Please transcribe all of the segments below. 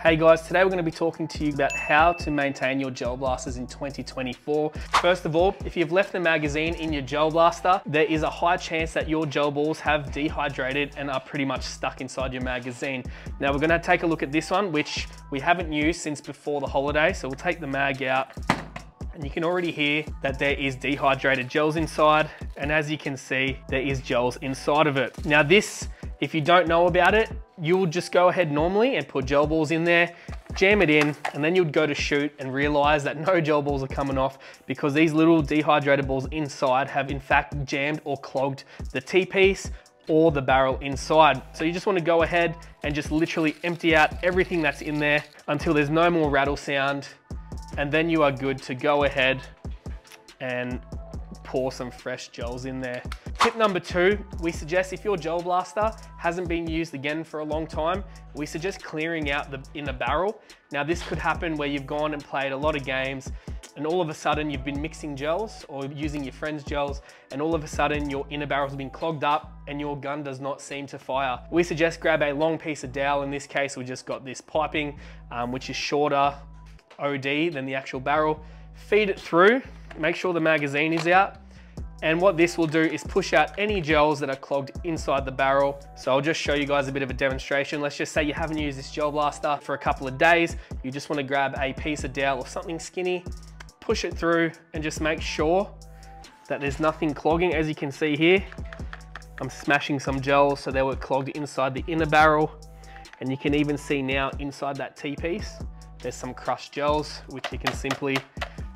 Hey guys, today we're going to be talking to you about how to maintain your gel blasters in 2024. First of all, if you've left the magazine in your gel blaster, there is a high chance that your gel balls have dehydrated and are pretty much stuck inside your magazine. Now we're going to take a look at this one, which we haven't used since before the holiday. So we'll take the mag out and you can already hear that there is dehydrated gels inside. And as you can see, there is gels inside of it. Now this, if you don't know about it, you'll just go ahead normally and put gel balls in there, jam it in, and then you'd go to shoot and realize that no gel balls are coming off because these little dehydrated balls inside have in fact jammed or clogged the T-piece or the barrel inside. So you just want to go ahead and just literally empty out everything that's in there until there's no more rattle sound, and then you are good to go ahead and pour some fresh gels in there. Tip number 2, we suggest if your gel blaster hasn't been used again for a long time, we suggest clearing out the inner barrel. Now this could happen where you've gone and played a lot of games and all of a sudden you've been mixing gels or using your friend's gels, and all of a sudden your inner barrel's been clogged up and your gun does not seem to fire. We suggest grab a long piece of dowel. In this case, we just got this piping, which is shorter OD than the actual barrel. Feed it through, make sure the magazine is out. And what this will do is push out any gels that are clogged inside the barrel. So I'll just show you guys a bit of a demonstration. Let's just say you haven't used this gel blaster for a couple of days. You just want to grab a piece of dowel or something skinny, push it through and just make sure that there's nothing clogging. As you can see here, I'm smashing some gels so they were clogged inside the inner barrel. And you can even see now inside that T-piece, there's some crushed gels, which you can simply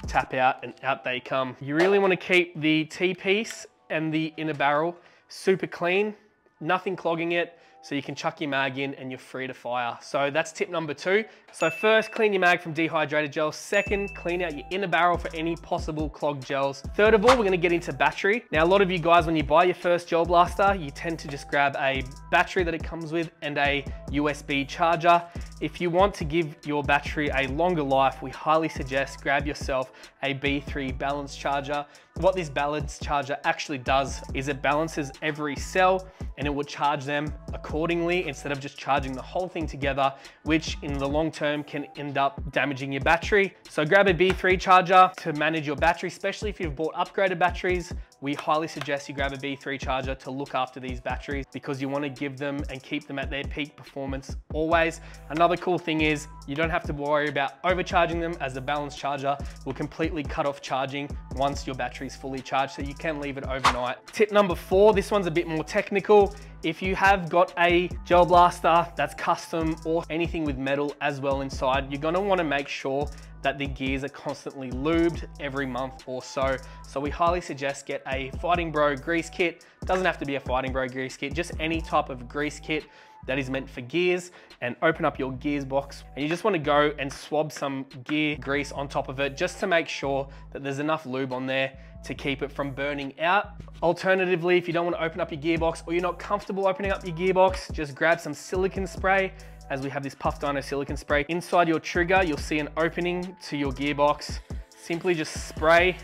tap out and out they come. You really want to keep the T-piece and the inner barrel super clean, nothing clogging it, so you can chuck your mag in and you're free to fire. So that's tip number 2. So first, clean your mag from dehydrated gels. Second, clean out your inner barrel for any possible clogged gels. Third of all, we're gonna get into battery. Now, a lot of you guys, when you buy your first gel blaster, you tend to just grab a battery that it comes with and a USB charger. If you want to give your battery a longer life, we highly suggest grab yourself a B3 balance charger. What this balance charger actually does is it balances every cell and it will charge them accordingly instead of just charging the whole thing together, which in the long term can end up damaging your battery. So grab a B3 charger to manage your battery, especially if you've bought upgraded batteries. We highly suggest you grab a B3 charger to look after these batteries because you want to give them and keep them at their peak performance always. Another cool thing is you don't have to worry about overcharging them, as the balance charger will completely cut off charging once your battery is fully charged, so you can leave it overnight. Tip number 4, this one's a bit more technical. If you have got a gel blaster that's custom or anything with metal as well inside, you're gonna wanna make sure that the gears are constantly lubed every month or so. So we highly suggest get a Fighting Bro grease kit. Doesn't have to be a Fighting Bro grease kit, just any type of grease kit that is meant for gears, and open up your gears box. And you just want to go and swab some gear grease on top of it just to make sure that there's enough lube on there to keep it from burning out. Alternatively, if you don't want to open up your gearbox or you're not comfortable opening up your gearbox, just grab some silicone spray, as we have this Puff Dino silicone spray. Inside your trigger, you'll see an opening to your gearbox. Simply just spray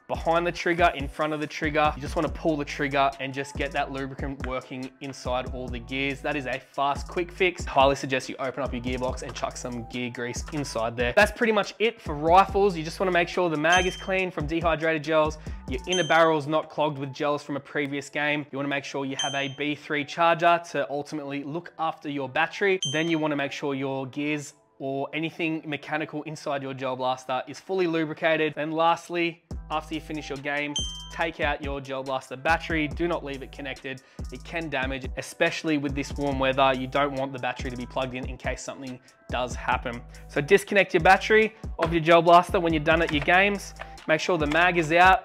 behind the trigger, in front of the trigger. You just want to pull the trigger and just get that lubricant working inside all the gears. That is a fast, quick fix. Highly suggest you open up your gearbox and chuck some gear grease inside there. That's pretty much it for rifles. You just want to make sure the mag is clean from dehydrated gels, your inner barrel is not clogged with gels from a previous game. You want to make sure you have a B3 charger to ultimately look after your battery. Then you want to make sure your gears or anything mechanical inside your gel blaster is fully lubricated. And lastly, after you finish your game, take out your gel blaster battery. Do not leave it connected. It can damage, especially with this warm weather. You don't want the battery to be plugged in case something does happen. So disconnect your battery of your gel blaster when you're done at your games. Make sure the mag is out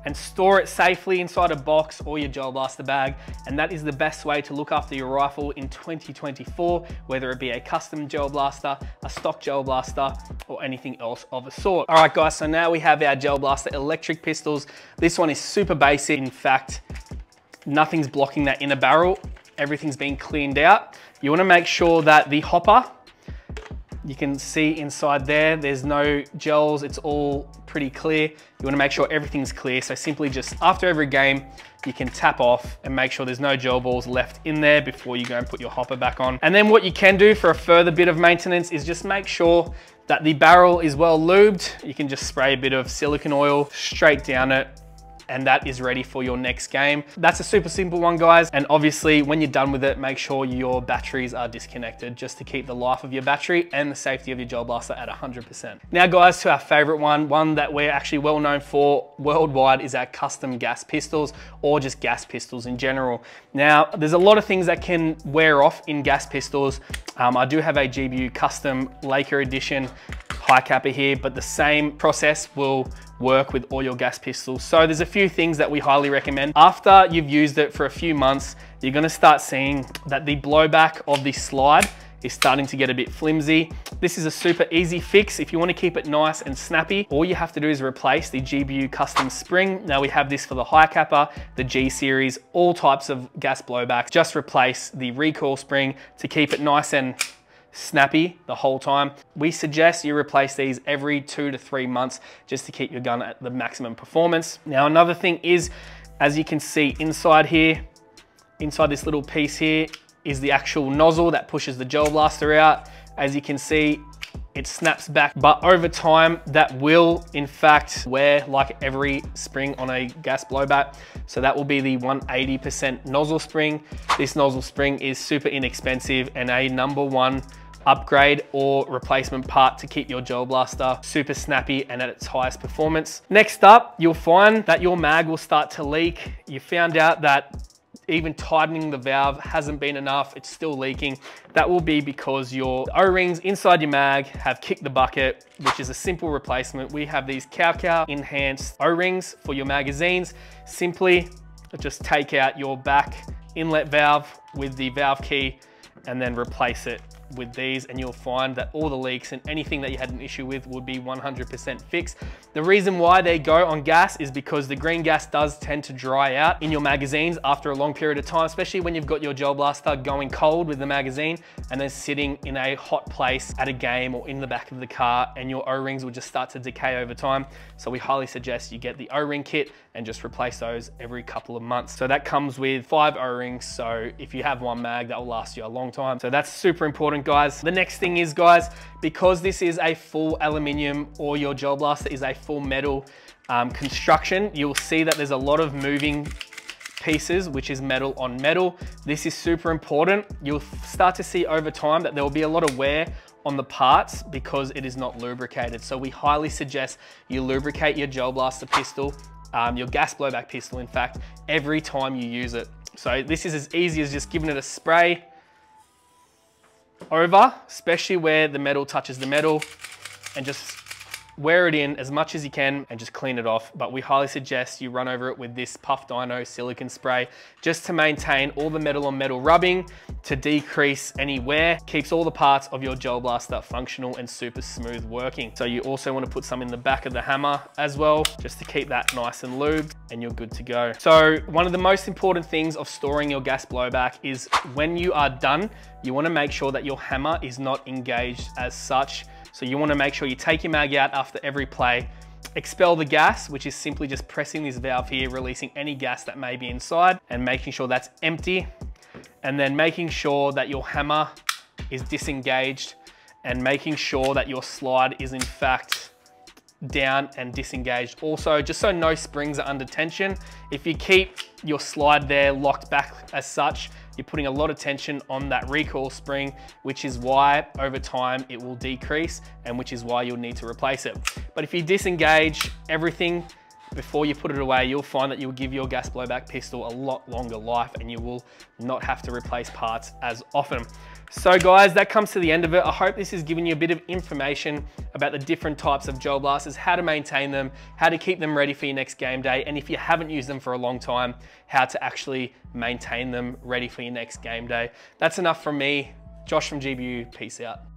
and store it safely inside a box or your gel blaster bag. And that is the best way to look after your rifle in 2024, whether it be a custom gel blaster, a stock gel blaster, or anything else of a sort. All right guys, so now we have our gel blaster electric pistols. This one is super basic. In fact, nothing's blocking that inner barrel. Everything's been cleaned out. You wanna make sure that the hopper, you can see inside there, there's no gels. It's all pretty clear. You wanna make sure everything's clear. So simply just after every game, you can tap off and make sure there's no gel balls left in there before you go and put your hopper back on. And then what you can do for a further bit of maintenance is just make sure that the barrel is well lubed. You can just spray a bit of silicone oil straight down it, and that is ready for your next game. That's a super simple one, guys. And obviously when you're done with it, make sure your batteries are disconnected just to keep the life of your battery and the safety of your gel blaster at 100%. Now guys, to our favorite one that we're actually well known for worldwide is our custom gas pistols, or just gas pistols in general. Now, there's a lot of things that can wear off in gas pistols. I do have a GBU custom Laker edition high capper here, but the same process will work with all your gas pistols. So there's a few things that we highly recommend. After you've used it for a few months, you're gonna start seeing that the blowback of the slide is starting to get a bit flimsy. This is a super easy fix. If you wanna keep it nice and snappy, all you have to do is replace the GBU custom spring. Now we have this for the high capper, the G series, all types of gas blowbacks. Just replace the recoil spring to keep it nice and snappy the whole time. We suggest you replace these every 2 to 3 months just to keep your gun at the maximum performance. Now, another thing is, as you can see inside here, inside this little piece here is the actual nozzle that pushes the gel blaster out. As you can see, it snaps back, but over time that will in fact wear like every spring on a gas blowback. So that will be the 180% nozzle spring. This nozzle spring is super inexpensive and a #1 upgrade or replacement part to keep your gel blaster super snappy and at its highest performance. Next up, you'll find that your mag will start to leak. You found out that even tightening the valve hasn't been enough, it's still leaking. That will be because your O-rings inside your mag have kicked the bucket, which is a simple replacement. We have these Cow enhanced O-rings for your magazines. Simply just take out your back inlet valve with the valve key and then replace it with these, and you'll find that all the leaks and anything that you had an issue with would be 100% fixed. The reason why they go on gas is because the green gas does tend to dry out in your magazines after a long period of time, especially when you've got your gel blaster going cold with the magazine and then sitting in a hot place at a game or in the back of the car, and your O-rings will just start to decay over time. So we highly suggest you get the O-ring kit and just replace those every couple of months. So that comes with 5 O-rings. So if you have one mag, that will last you a long time. So that's super important, guys. The next thing is, guys, because this is a full aluminium or your gel blaster is a full metal construction, you'll see that there's a lot of moving pieces, which is metal on metal. This is super important. You'll start to see over time that there will be a lot of wear on the parts because it is not lubricated. So we highly suggest you lubricate your gel blaster pistol, your gas blowback pistol, in fact, every time you use it. So this is as easy as just giving it a spray over, especially where the metal touches the metal, and just wear it in as much as you can and just clean it off. But we highly suggest you run over it with this Puff Dino silicone spray just to maintain all the metal on metal rubbing, to decrease any wear, keeps all the parts of your gel blaster functional and super smooth working. So you also want to put some in the back of the hammer as well, just to keep that nice and lubed, and you're good to go. So one of the most important things of storing your gas blowback is when you are done, you want to make sure that your hammer is not engaged as such. So you want to make sure you take your mag out after every play, expel the gas, which is simply just pressing this valve here, releasing any gas that may be inside and making sure that's empty. And then making sure that your hammer is disengaged and making sure that your slide is in fact down and disengaged also, just so no springs are under tension. If you keep your slide there locked back as such, you're putting a lot of tension on that recoil spring, which is why over time it will decrease and which is why you'll need to replace it. But if you disengage everything before you put it away, you'll find that you'll give your gas blowback pistol a lot longer life and you will not have to replace parts as often. So guys, that comes to the end of it. I hope this has given you a bit of information about the different types of gel blasters, how to maintain them, how to keep them ready for your next game day, and if you haven't used them for a long time, how to actually maintain them ready for your next game day. That's enough from me. Josh from GBU, peace out.